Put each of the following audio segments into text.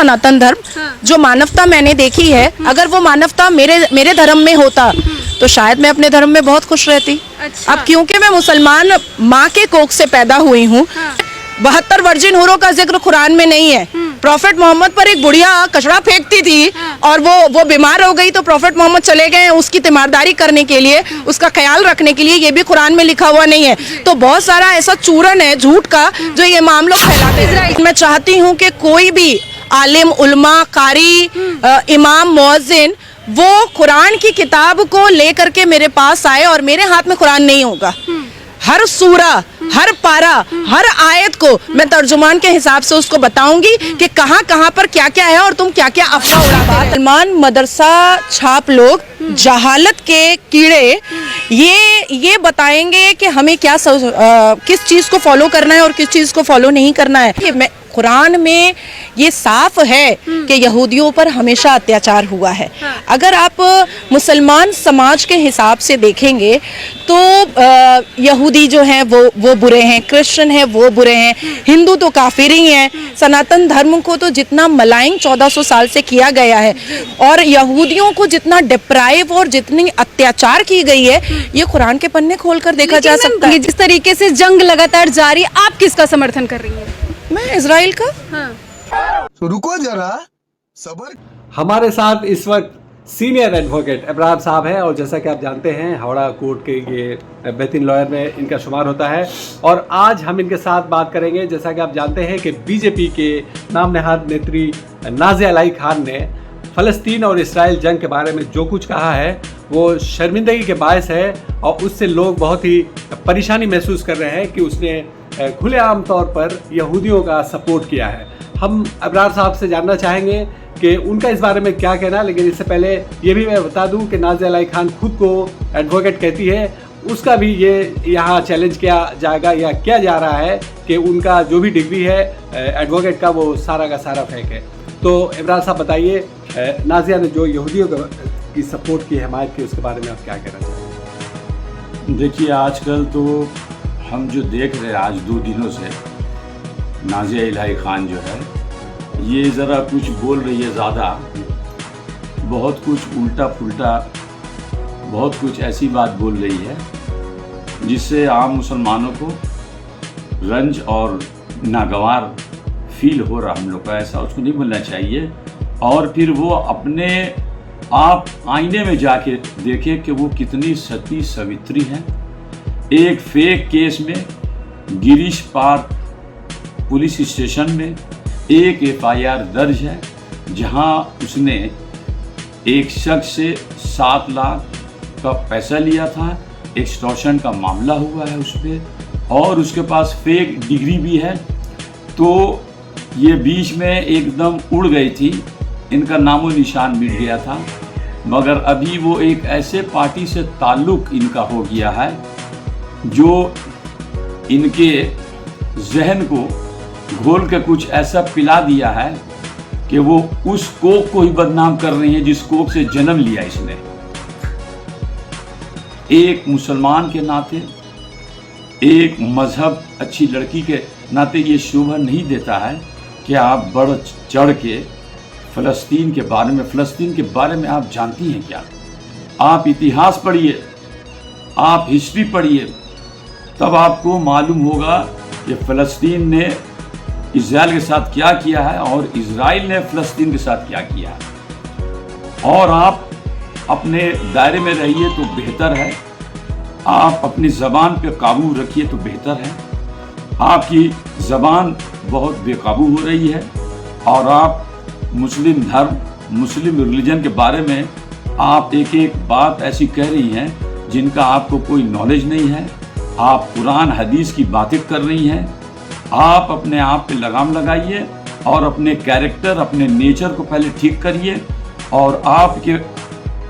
सनातन धर्म, जो मानवता मैंने देखी है, अगर वो मानवता मेरे धर्म में होता तो शायद मैं अपने धर्म में बहुत खुश रहती। अच्छा। अब क्योंकि मैं मुसलमान माँ के कोख से पैदा हुई हूँ, 72 वर्जिन हुरों का जिक्र कुरान में नहीं है। प्रॉफेट मोहम्मद पर एक बुढ़िया कचरा फेंकती थी और वो बीमार हो गई तो प्रॉफेट मोहम्मद चले गए उसकी तीमारदारी करने के लिए, उसका ख्याल रखने के लिए। ये भी कुरान में लिखा हुआ नहीं है। तो बहुत सारा ऐसा चूरन है झूठ का जो ये इमाम लोग फैलाते हैं। मैं चाहती हूँ कि कोई भी आलिम, उलमा, कारी, इमाम, मुअज्जिन वो कुरान की किताब को लेकर के मेरे पास आए और मेरे हाथ में कुरान नहीं होगा। हर सूरा, हर पारा, हर आयत को मैं तर्जुमान के हिसाब से उसको बताऊंगी कि कहाँ कहाँ पर क्या क्या है और तुम क्या क्या अफवाह उड़ाते हो। मुसलमान मदरसा छाप लोग जहालत के कीड़े ये बताएंगे कि हमें क्या किस चीज को फॉलो करना है और किस चीज को फॉलो नहीं करना है। कुरान में ये साफ है कि यहूदियों पर हमेशा अत्याचार हुआ है। अगर आप मुसलमान समाज के हिसाब से देखेंगे तो यहूदी जो हैं वो बुरे हैं, क्रिश्चियन हैं वो बुरे हैं, हिंदू तो काफिर ही हैं। सनातन धर्म को तो जितना मलाइंग 1400 साल से किया गया है और यहूदियों को जितना डिप्राइव और जितनी अत्याचार की गई है, ये कुरान के पन्ने खोलकर देखा जा सकता है। जिस तरीके से जंग लगातार जारी, आप किसका समर्थन कर रही हैं? मैं इजराइल का। तो रुको जरा, सबर। हमारे साथ इस वक्त सीनियर एडवोकेट इब्राहिम साहब हैं और जैसा कि आप जानते हैं हावड़ा कोर्ट के ये बेहतरीन लॉयर में इनका शुमार होता है और आज हम इनके साथ बात करेंगे। जैसा कि आप जानते हैं कि बीजेपी के नाम नहाद नेत्री नाज़िया इलाही खान ने फ़लस्तीन और इसराइल जंग के बारे में जो कुछ कहा है वो शर्मिंदगी के बायस है और उससे लोग बहुत ही परेशानी महसूस कर रहे हैं कि उसने खुलेआम तौर पर यहूदियों का सपोर्ट किया है। हम अब्रार साहब से जानना चाहेंगे कि उनका इस बारे में क्या कहना, लेकिन इससे पहले ये भी मैं बता दूं कि नाज़िया इलाही खान खुद को एडवोकेट कहती है, उसका भी ये यहाँ चैलेंज किया जाएगा या किया जा रहा है कि उनका जो भी डिग्री है एडवोकेट का वो सारा का सारा फेक है। तो इब्रार साहब बताइए, नाज़िया ने जो यहूदियों की सपोर्ट की, हिमायत की, उसके बारे में आप क्या कहना चाहेंगे? देखिए, आजकल तो हम जो देख रहे हैं आज 2 दिनों से, नाज़िया इलाही खान जो है ये ज़रा कुछ बोल रही है ज़्यादा, बहुत कुछ उल्टा पुल्टा, बहुत कुछ ऐसी बात बोल रही है जिससे आम मुसलमानों को रंज और नागवार फील हो रहा हम लोग का। ऐसा उसको नहीं बोलना चाहिए। और फिर वो अपने आप आईने में जाके देखे कि वो कितनी सती सवित्री हैं। एक फेक केस में गिरीश पार्क पुलिस स्टेशन में एक FIR दर्ज है जहां उसने एक शख्स से 7 लाख का पैसा लिया था। एक्सटॉर्शन का मामला हुआ है उस पर और उसके पास फेक डिग्री भी है। तो ये बीच में एकदम उड़ गई थी, इनका नामो निशान मिट गया था। मगर अभी वो एक ऐसे पार्टी से ताल्लुक़ इनका हो गया है जो इनके जहन को घोल के कुछ ऐसा पिला दिया है कि वो उस कोक को ही बदनाम कर रही है जिस कोक से जन्म लिया इसने। एक मुसलमान के नाते, एक मजहब अच्छी लड़की के नाते ये शोभा नहीं देता है कि आप बढ़ चढ़ के फ़लस्तीन के बारे में आप जानती हैं क्या? आप इतिहास पढ़िए, आप हिस्ट्री पढ़िए, तब आपको मालूम होगा कि फ़लस्तीन ने इजराइल के साथ क्या किया है और इजराइल ने फ़लस्तीन के साथ क्या किया है। और आप अपने दायरे में रहिए तो बेहतर है, आप अपनी ज़बान पे काबू रखिए तो बेहतर है। आपकी ज़बान बहुत बेकाबू हो रही है और आप मुस्लिम धर्म, मुस्लिम रिलीजन के बारे में आप एक बात ऐसी कह रही हैं जिनका आपको कोई नॉलेज नहीं है। आप कुरान हदीस की बातें कर रही हैं। आप अपने आप पे लगाम लगाइए और अपने कैरेक्टर, अपने नेचर को पहले ठीक करिए और आपके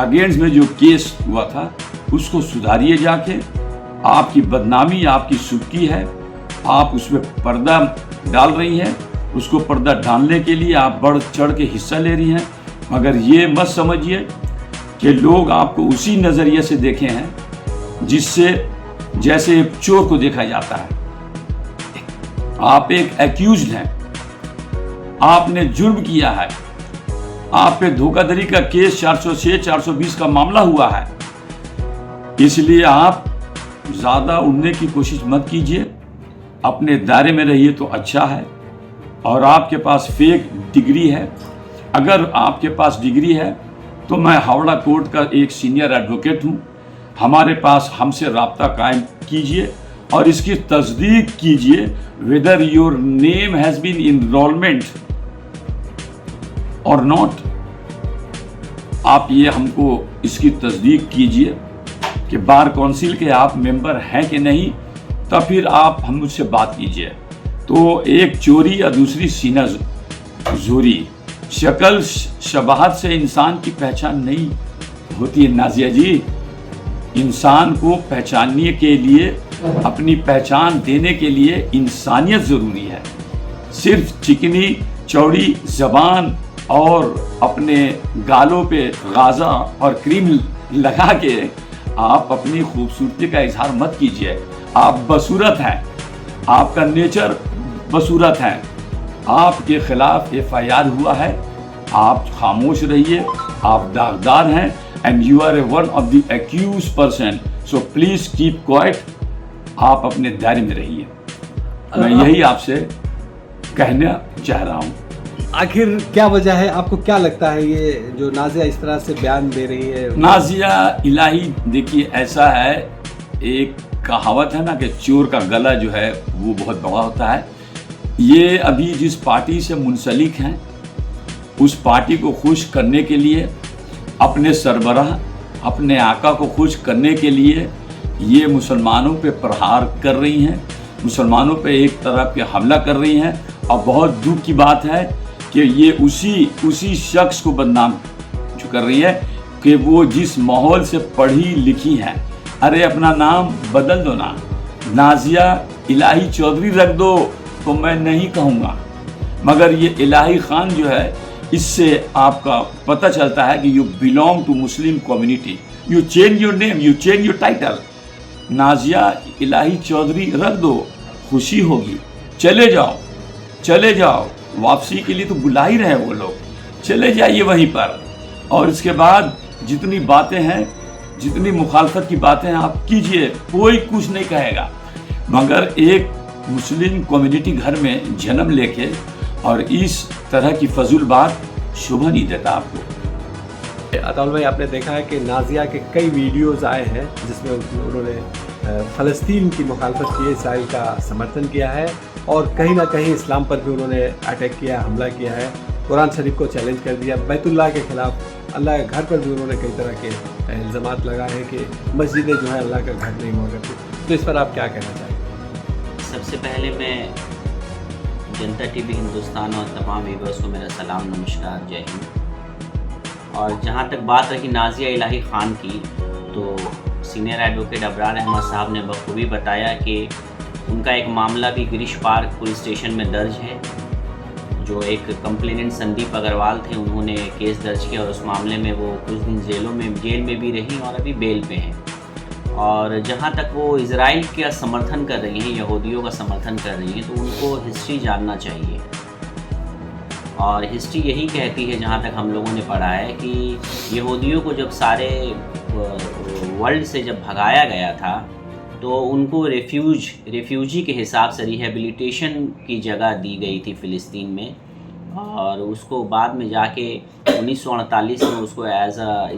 अगेंस्ट में जो केस हुआ था उसको सुधारिए जाके। आपकी बदनामी, आपकी सुर्खी है, आप उसमें पर्दा डाल रही हैं। उसको पर्दा डालने के लिए आप बढ़ चढ़ के हिस्सा ले रही हैं। मगर ये मत समझिए कि लोग आपको उसी नज़रिए से देखे हैं जिससे जैसे एक चोर को देखा जाता है। आप एक एक्यूज्ड हैं आपने जुर्म किया है, आप पे धोखाधड़ी का केस 406 420 का मामला हुआ है, इसलिए आप ज़्यादा उड़ने की कोशिश मत कीजिए, अपने दायरे में रहिए तो अच्छा है। और आपके पास फेक डिग्री है, अगर आपके पास डिग्री है तो मैं हावड़ा कोर्ट का एक सीनियर एडवोकेट हूँ, हमारे पास हमसे राब्ता कायम कीजिए और इसकी तस्दीक कीजिए whether your name has been enrolment और नॉट। आप ये हमको इसकी तस्दीक कीजिए कि बार काउंसिल के आप मेंबर हैं कि नहीं, तब फिर आप हम मुझसे बात कीजिए। तो एक चोरी या दूसरी सीना जोरी, शक्ल शबाहत से इंसान की पहचान नहीं होती है नाजिया जी। इंसान को पहचानने के लिए, अपनी पहचान देने के लिए इंसानियत ज़रूरी है। सिर्फ चिकनी चौड़ी ज़बान और अपने गालों पे गाज़ा और क्रीम लगा के आप अपनी खूबसूरती का इजहार मत कीजिए। आप बसूरत हैं, आपका नेचर बसूरत है, आपके खिलाफ FIR हुआ है, आप खामोश रहिए, आप दागदार हैं and you are one of the accuse person, so please keep quiet. आप अपने दायरे में रहिए, मैं यही आपसे कहना चाह रहा हूँ। आखिर क्या वजह है, आपको क्या लगता है ये जो नाजिया इस तरह से बयान दे रही है? नाजिया इलाही, देखिए ऐसा है, एक कहावत है ना कि चोर का गला जो है वो बहुत बड़ा होता है। ये अभी जिस पार्टी से मुंसलिक हैं उस पार्टी को खुश करने के लिए, अपने सरबराह अपने आका को खुश करने के लिए ये मुसलमानों पे प्रहार कर रही हैं, मुसलमानों पे एक तरह के हमला कर रही हैं। और बहुत दुख की बात है कि ये उसी शख्स को बदनाम जो कर रही है कि वो जिस माहौल से पढ़ी लिखी हैं। अरे अपना नाम बदल दो ना, नाजिया इलाही चौधरी रख दो तो मैं नहीं कहूँगा, मगर ये इलाही खान जो है, इससे आपका पता चलता है कि you belong to Muslim community. You change your name, you change your title. Nazia Elahi Chaudhary रख दो, खुशी होगी। चले जाओ, वापसी के लिए तो बुला ही रहे वो लोग, चले जाइए वहीं पर। और इसके बाद जितनी बातें हैं, जितनी मुखालफत की बातें हैं आप कीजिए, कोई कुछ नहीं कहेगा। मगर एक मुस्लिम कम्युनिटी घर में जन्म लेके और इस तरह की फजूल बात शोभा नहीं देता आपको। अताउल भाई, आपने देखा है कि नाजिया के कई वीडियोस आए हैं जिसमें उन्होंने फ़लस्तीन की मुखालफत की, इसराइल का समर्थन किया है और कहीं ना कहीं इस्लाम पर भी उन्होंने अटैक किया, हमला किया है, कुरान शरीफ को चैलेंज कर दिया, बैतुल्लाह के खिलाफ, अल्लाह के घर पर भी उन्होंने कई तरह के इल्ज़ामात लगाए हैं कि मस्जिदें जो है अल्लाह का घर नहीं हुआ करती। तो इस पर आप क्या कहना चाहेंगे? सबसे पहले मैं जनता TV हिंदुस्तान और तमाम व्यूअर्स को मेरा सलाम, नमस्कार, जय हिंद। और जहाँ तक बात रही नाजिया इलाही ख़ान की, तो सीनियर एडवोकेट अबरार अहमद साहब ने बखूबी बताया कि उनका एक मामला भी गिरीश पार्क पुलिस स्टेशन में दर्ज है। जो एक कंप्लेनेंट संदीप अग्रवाल थे, उन्होंने केस दर्ज किया और उस मामले में वो कुछ दिन जेल में भी रही और अभी बेल पे हैं। और जहाँ तक वो इजराइल का समर्थन कर रही हैं, यहूदियों का समर्थन कर रही हैं, तो उनको हिस्ट्री जानना चाहिए। और हिस्ट्री यही कहती है, जहाँ तक हम लोगों ने पढ़ा है, कि यहूदियों को जब सारे वर्ल्ड से जब भगाया गया था तो उनको रेफ्यूजी के हिसाब से रिहेबिलिटेशन की जगह दी गई थी फ़िलिस्तीन में। और उसको बाद में जाके 1948 में उसको एज अ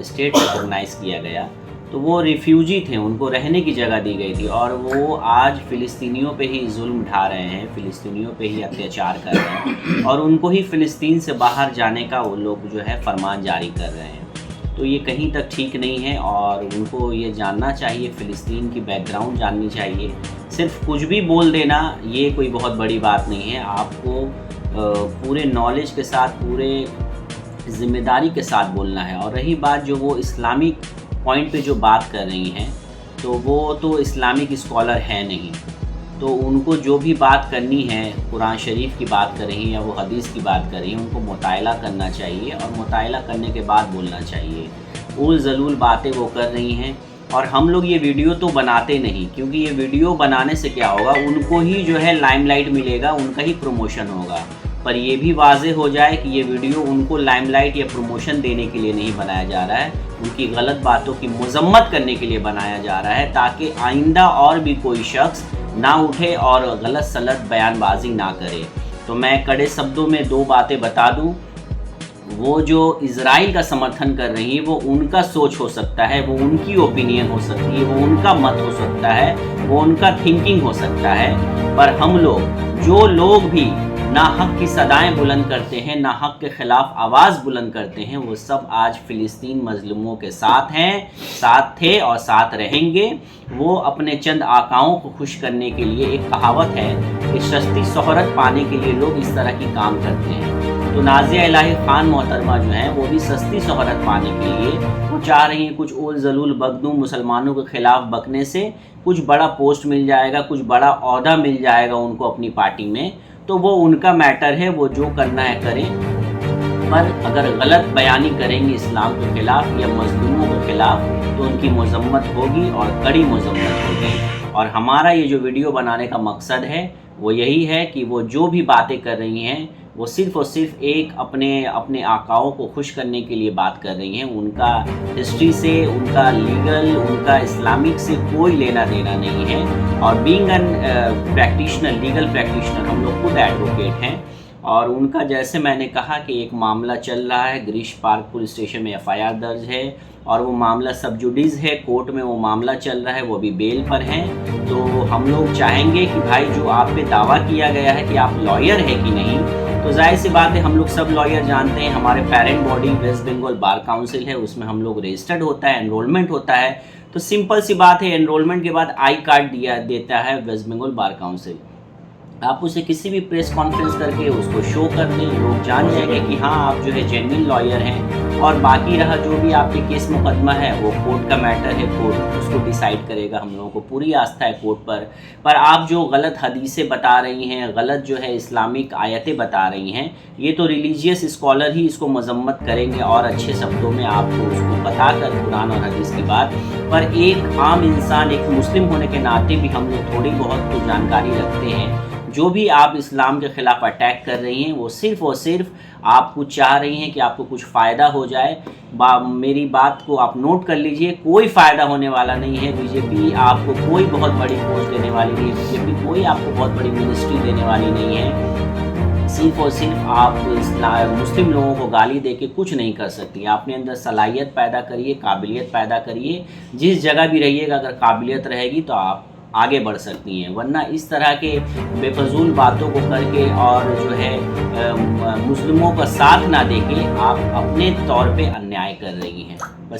स्टेट रिकॉग्नाइज़ किया गया। तो वो रिफ्यूजी थे, उनको रहने की जगह दी गई थी और वो आज फ़िलिस्तीनियों पे ही जुल्म ढा रहे हैं, फ़िलिस्तीनियों पे ही अत्याचार कर रहे हैं और उनको ही फ़िलिस्तीन से बाहर जाने का वो लोग जो है फरमान जारी कर रहे हैं। तो ये कहीं तक ठीक नहीं है और उनको ये जानना चाहिए, फ़िलिस्तीन की बैकग्राउंड जाननी चाहिए। सिर्फ कुछ भी बोल देना ये कोई बहुत बड़ी बात नहीं है। आपको पूरे नॉलेज के साथ, पूरे ज़िम्मेदारी के साथ बोलना है। और रही बात जो वो इस्लामिक पॉइंट पे जो बात कर रही हैं, तो वो तो इस्लामिक स्कॉलर है नहीं, तो उनको जो भी बात करनी है, कुरान शरीफ की बात कर रही हैं या वो हदीस की बात कर रही हैं, उनको मुतायला करना चाहिए और मुतायला करने के बाद बोलना चाहिए। उल ज़लूल बातें वो कर रही हैं और हम लोग ये वीडियो तो बनाते नहीं, क्योंकि ये वीडियो बनाने से क्या होगा, उनको ही जो है लाइमलाइट मिलेगा, उनका ही प्रमोशन होगा। पर ये भी वाज़ेह हो जाए कि ये वीडियो उनको लाइमलाइट या प्रमोशन देने के लिए नहीं बनाया जा रहा है, उनकी गलत बातों की मजम्मत करने के लिए बनाया जा रहा है, ताकि आइंदा और भी कोई शख्स ना उठे और गलत सलत बयानबाजी ना करे। तो मैं कड़े शब्दों में दो बातें बता दूं, वो जो इज़राइल का समर्थन कर रही है वो उनका सोच हो सकता है, वो उनकी ओपिनियन हो सकती है, वो उनका मत हो सकता है, वो उनका थिंकिंग हो सकता है, पर हम लोग जो लोग भी ना हक की सदाएं बुलंद करते हैं, ना हक के ख़िलाफ़ आवाज़ बुलंद करते हैं, वो सब आज फ़िलिस्तीन मज़लूमों के साथ हैं, साथ थे और साथ रहेंगे। वो अपने चंद आकाओं को खुश करने के लिए, एक कहावत है कि सस्ती शोहरत पाने के लिए लोग इस तरह की काम करते हैं। तो नाज़िया इलाही ख़ान मोहतरमा जो हैं वो भी सस्ती शोहरत पाने के लिए वो चाह रही हैं कुछ उल जलूल बगदूम मुसलमानों के ख़िलाफ़ बकने से कुछ बड़ा पोस्ट मिल जाएगा, कुछ बड़ा ओहदा मिल जाएगा उनको अपनी पार्टी में, तो वो उनका मैटर है, वो जो करना है करें। पर अगर गलत बयानी करेंगे इस्लाम के ख़िलाफ़ या मज़लूमों के ख़िलाफ़ तो उनकी मज़म्मत होगी और कड़ी मज़म्मत होगी। और हमारा ये जो वीडियो बनाने का मकसद है वो यही है कि वो जो भी बातें कर रही हैं वो सिर्फ़ और सिर्फ एक अपने आकाओं को खुश करने के लिए बात कर रही हैं। उनका हिस्ट्री से, उनका लीगल, उनका इस्लामिक से कोई लेना देना नहीं है। और being an practitioner, legal practitioner, हम लोग खुद एडवोकेट हैं और उनका जैसे मैंने कहा कि एक मामला चल रहा है, गिरीश पार्क पुलिस स्टेशन में FIR दर्ज है और वो मामला सब जुडिस है, कोर्ट में वो मामला चल रहा है, वो अभी बेल पर हैं। तो हम लोग चाहेंगे कि भाई जो आप पे दावा किया गया है कि आप लॉयर है कि नहीं, तो जाहिर सी बात है हम लोग सब लॉयर जानते हैं, हमारे parent body West Bengal bar council है, उसमें हम लोग रजिस्टर्ड होता है, एनरोलमेंट होता है। तो सिंपल सी बात है, एनरोलमेंट के बाद आई कार्ड देता है वेस्ट बंगाल बार काउंसिल। आप उसे किसी भी प्रेस कॉन्फ्रेंस करके उसको शो कर दें, लोग जान जाएंगे कि हाँ आप जो है जेन्युइन लॉयर हैं। और बाकी रहा जो भी आपके केस मुकदमा है वो कोर्ट का मैटर है, कोर्ट उसको डिसाइड करेगा। हम लोगों को पूरी आस्था है कोर्ट पर आप जो गलत हदीसें बता रही हैं, गलत जो है इस्लामिक आयतें बता रही हैं, ये तो रिलीजियस स्कॉलर ही इसको मजम्मत करेंगे और अच्छे शब्दों में आपको उसको बताकर कुरान और हदीस की बात। पर एक आम इंसान, एक मुस्लिम होने के नाते भी हम लोग थोड़ी बहुत तो जानकारी रखते हैं। जो भी आप इस्लाम के ख़िलाफ़ अटैक कर रही हैं वो सिर्फ़ और सिर्फ आपको चाह रही हैं कि आपको कुछ फ़ायदा हो जाए। मेरी बात को आप नोट कर लीजिए, कोई फ़ायदा होने वाला नहीं है। बीजेपी आपको कोई बहुत बड़ी पोस्ट देने वाली नहीं है, बीजेपी कोई आपको बहुत बड़ी मिनिस्ट्री देने वाली नहीं है। सिर्फ़ और सिर्फ आप मुस्लिम लोगों को गाली दे के कुछ नहीं कर सकती। अपने अंदर सलाहियत पैदा करिए, काबिलियत पैदा करिए। जिस जगह भी रहिएगा अगर काबिलियत रहेगी तो आप आगे बढ़ सकती हैं, वरना इस तरह के बेफजूल बातों को करके और जो है मुस्लिमों का साथ ना देके आप अपने तौर पे अन्याय कर रही हैं। बस